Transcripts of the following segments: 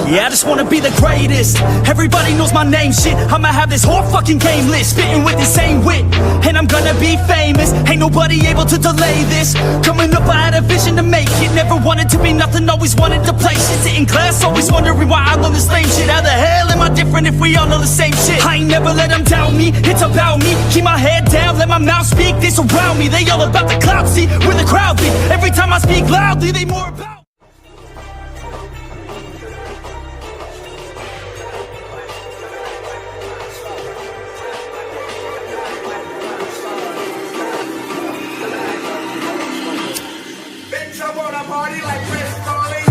Yeah, I just wanna be the greatest. Everybody knows my name, shit. I'ma have this whole fucking game list, spitting with the same wit, and I'm gonna be famous. Ain't nobody able to delay this. Coming up, I had a vision to make it. Never wanted to be nothing, always wanted to play shit. Sit in class, always wondering why I learn this lame shit. How the hell am I different if we all know the same shit? I ain't never let them doubt me, it's about me. Keep my head down, let my mouth speak. They surround me, they all about the clout. See, where the crowd be. Every time I speak loudly, they more about. Party like Chris Farley.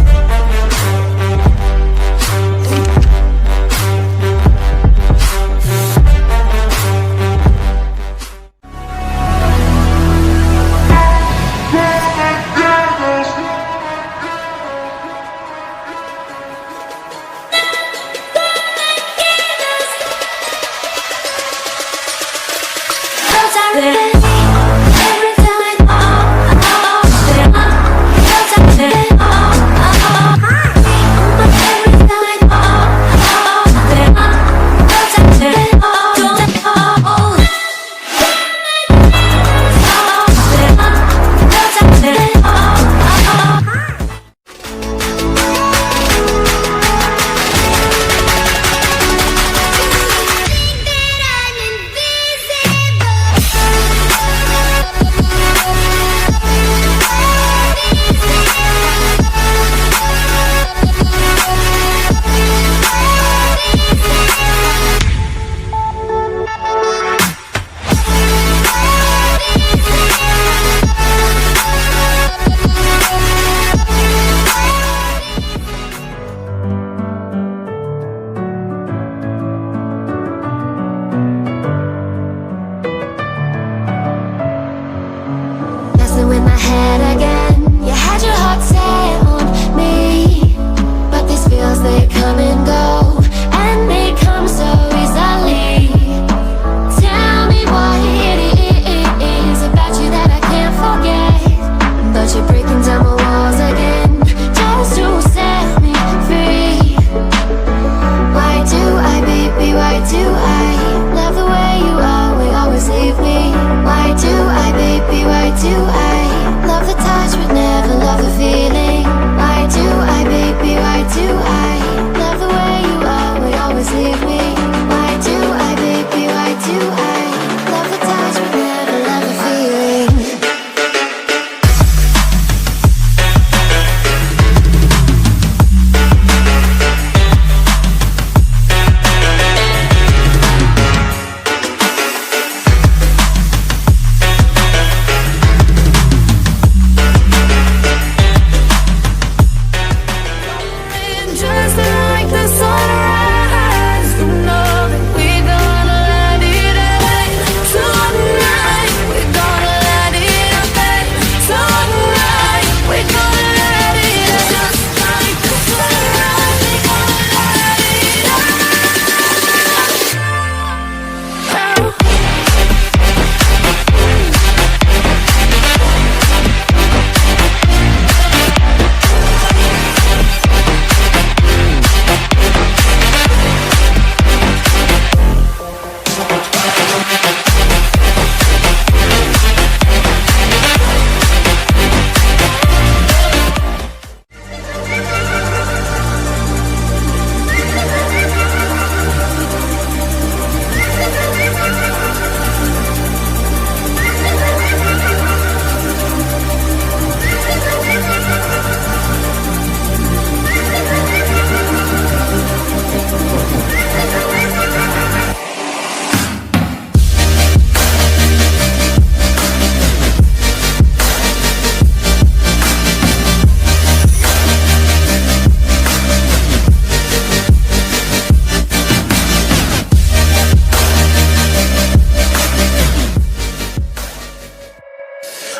In my head again, you had your heart set on me, but these feels, they come and go, and they come so easily. Tell me what it is about you that I can't forget, but you're breaking down my walls again, just to set me free. Why do I, baby, why do I love the way you always leave me? Why do I, baby, why do I love the touch but never love the feeling? Why do I, baby, why do I love the way you always leave me? Why do I, baby, why do I love the touch but never love the feeling?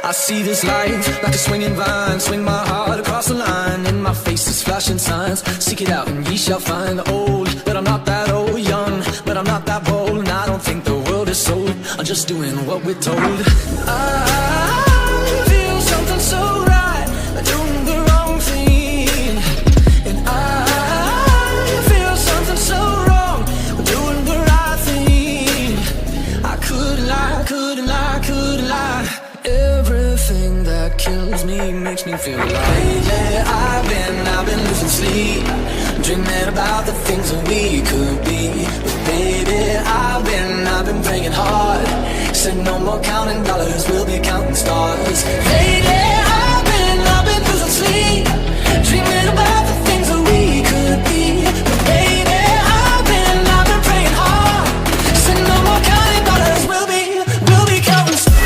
I see this life like a swinging vine, swing my heart across the line, and my face is flashing signs. Seek it out and ye shall find. Old, but I'm not that old. Young, but I'm not that bold. And I don't think the world is sold. I'm just doing what we're told. I feel something so right, doing the wrong thing, and I couldn't lie. Everything that kills me makes me feel alive. Yeah, I've been losing sleep, dreaming about the things that we could be. But baby, I've been praying hard. Said no more counting dollars, we'll be counting stars. Lately, I've been losing sleep, dreaming about the things that we could be. But baby, I've been praying hard. Said no more counting dollars, we'll be counting stars.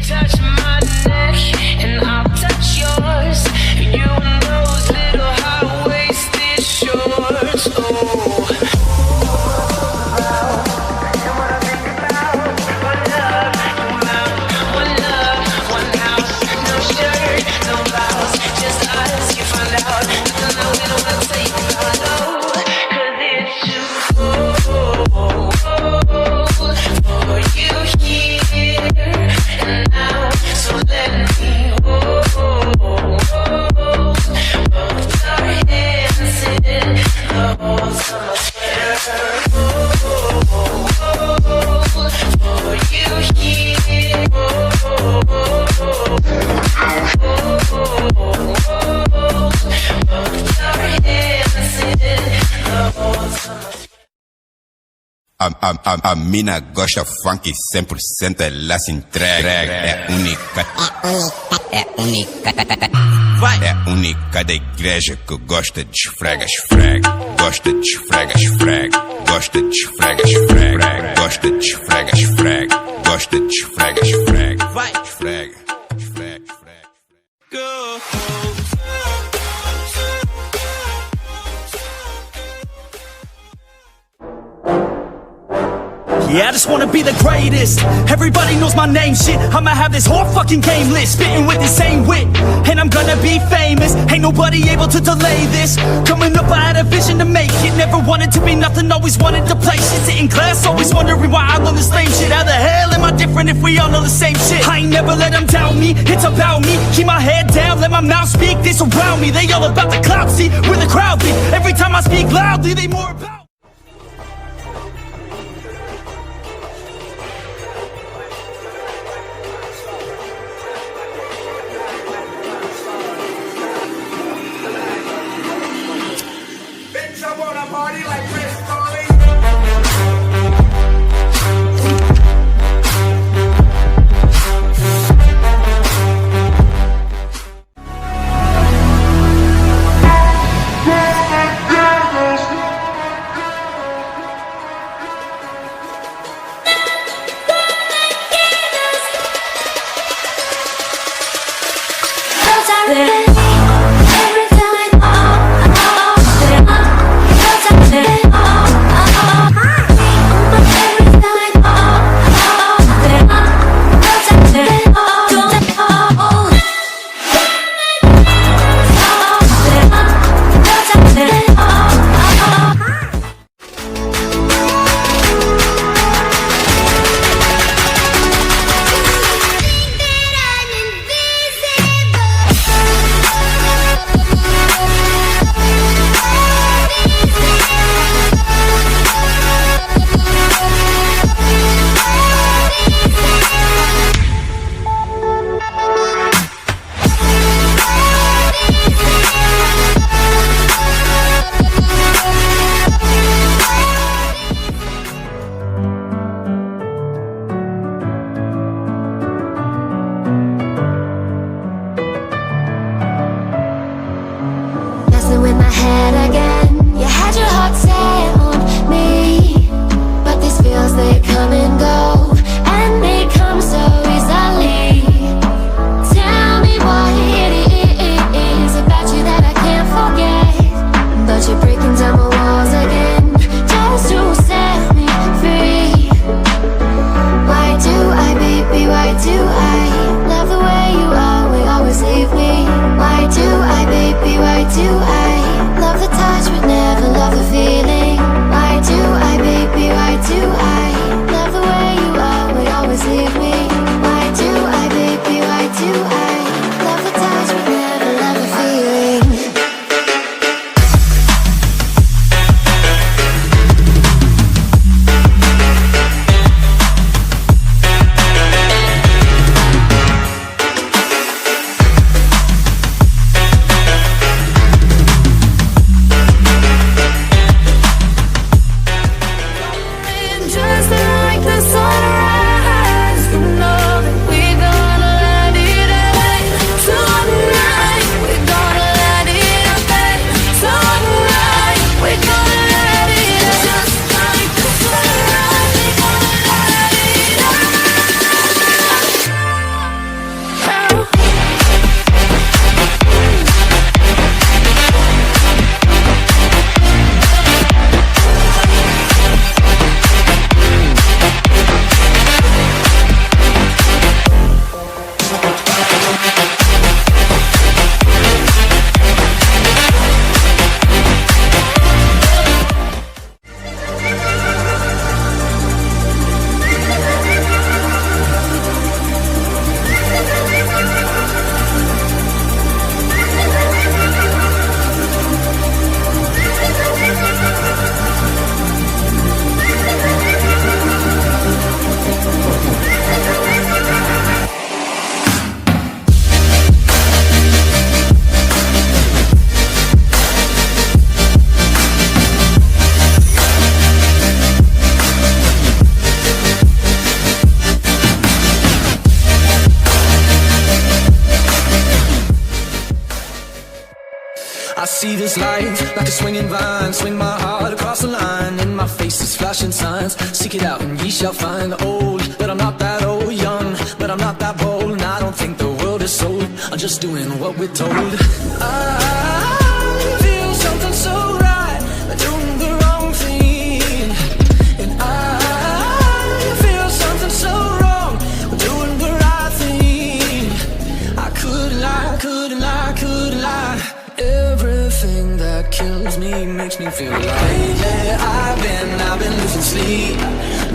Touch my neck and I'll touch yours. You and those little high-waisted shorts. Oh, one love, one house, no shirt, no blouse, just us. You find out, don't know we don't want to take it low, 'cause it's too cold for you here and now. So let me hold both our hands in the holes of my sweater. For you here. Both our hands in the holes of my sweater. A mina gosta funk 100%, ela se entrega. É única. É única. Vai. É única da igreja que gosta de esfrega, esfrega. Gosta de esfrega, esfrega. Gosta de esfrega, esfrega. Gosta de esfrega, esfrega. Gosta de esfrega, esfrega. Vai. Esfrega, esfrega, esfrega. Go. Yeah, I just wanna be the greatest. Everybody knows my name, shit. I'ma have this whole fucking game list, spitting with the same wit, and I'm gonna be famous. Ain't nobody able to delay this. Coming up, I had a vision to make it. Never wanted to be nothing, always wanted to play shit. Sitting class, always wondering why I love this lame shit. How the hell am I different if we all know the same shit? I ain't never let them doubt me, it's about me. Keep my head down, let my mouth speak. They surround me, they all about the clout, see where the crowd be. Every time I speak loudly, they more about. Bitch, I wanna party like Chris Farley. I see this life like a swinging vine. Swing my heart across the line. In my face is flashing signs. Seek it out and ye shall find. Old, but I'm not that old. Young, but I'm not that bold. And I don't think the world is sold. I'm just doing what we're told. I feel something so right, doing the wrong thing. And I feel something so wrong, doing the right thing. I couldn't lie, couldn't lie, couldn't lie. Everything that kills me makes me feel alive. Lately I've been losing sleep,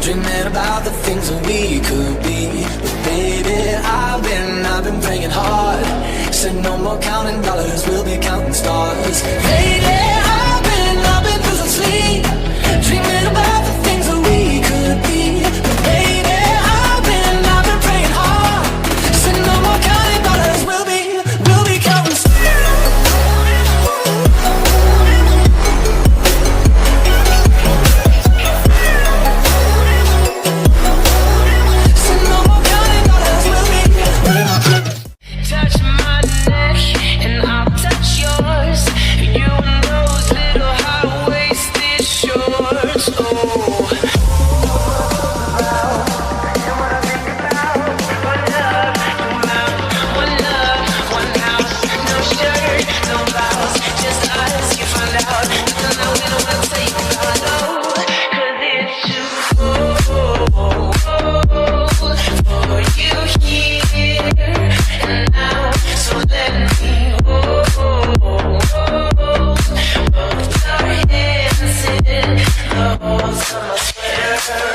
dreaming about the things that we could be. But baby, I've been praying hard. Said no more counting dollars, we'll be counting stars. Lately I've been losing sleep, dreaming about the things that we could be. But baby, I've been praying hard. Said no more counting dollars, we'll be counting stars. Touch my neck and I'll touch yours. You and those little high-waisted shorts. Oh. One love, one house, no shirt, no blouse, just us. You find out, don't know we don't wanna take it all, 'cause it's too cold for you here and now. So let me hold both our hands in the holes of my sweater.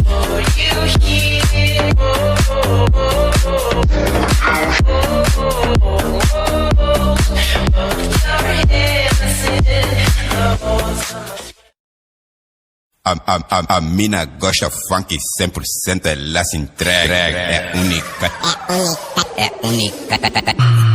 For you here. A mina gosta funk 100%, ela se entrega. É única. É única.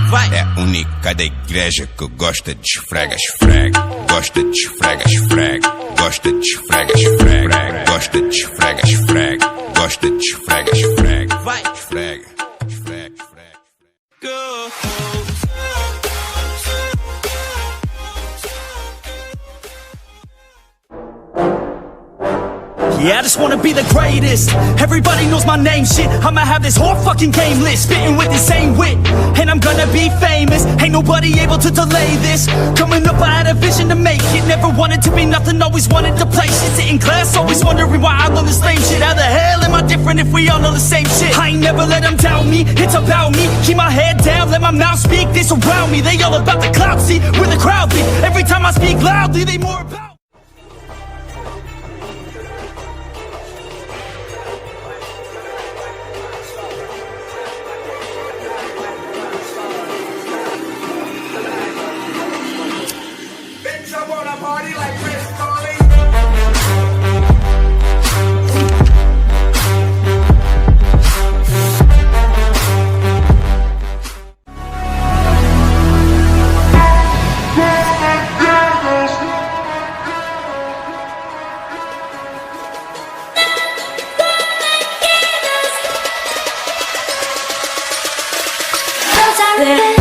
Vai. É única da igreja que gosta de esfrega, esfrega. Gosta de esfrega, esfrega. Gosta de esfrega, esfrega. Gosta de esfrega, esfrega. Gosta de esfrega, esfrega. Vai. Esfrega, esfrega, esfrega. Go. Yeah, I just wanna be the greatest. Everybody knows my name, shit. I'ma have this whole fucking game list, spitting with the same wit, and I'm gonna be famous. Ain't nobody able to delay this. Coming up, I had a vision to make it. Never wanted to be nothing, always wanted to play shit. Sit in class, always wondering why I learn the same shit. How the hell am I different if we all know the same shit? I ain't never let them doubt me, it's about me. Keep my head down, let my mouth speak. They surround me, they all about the clout, see where the crowd be. Every time I speak loudly, they more about. Bitch, I wanna party like Chris Farley. There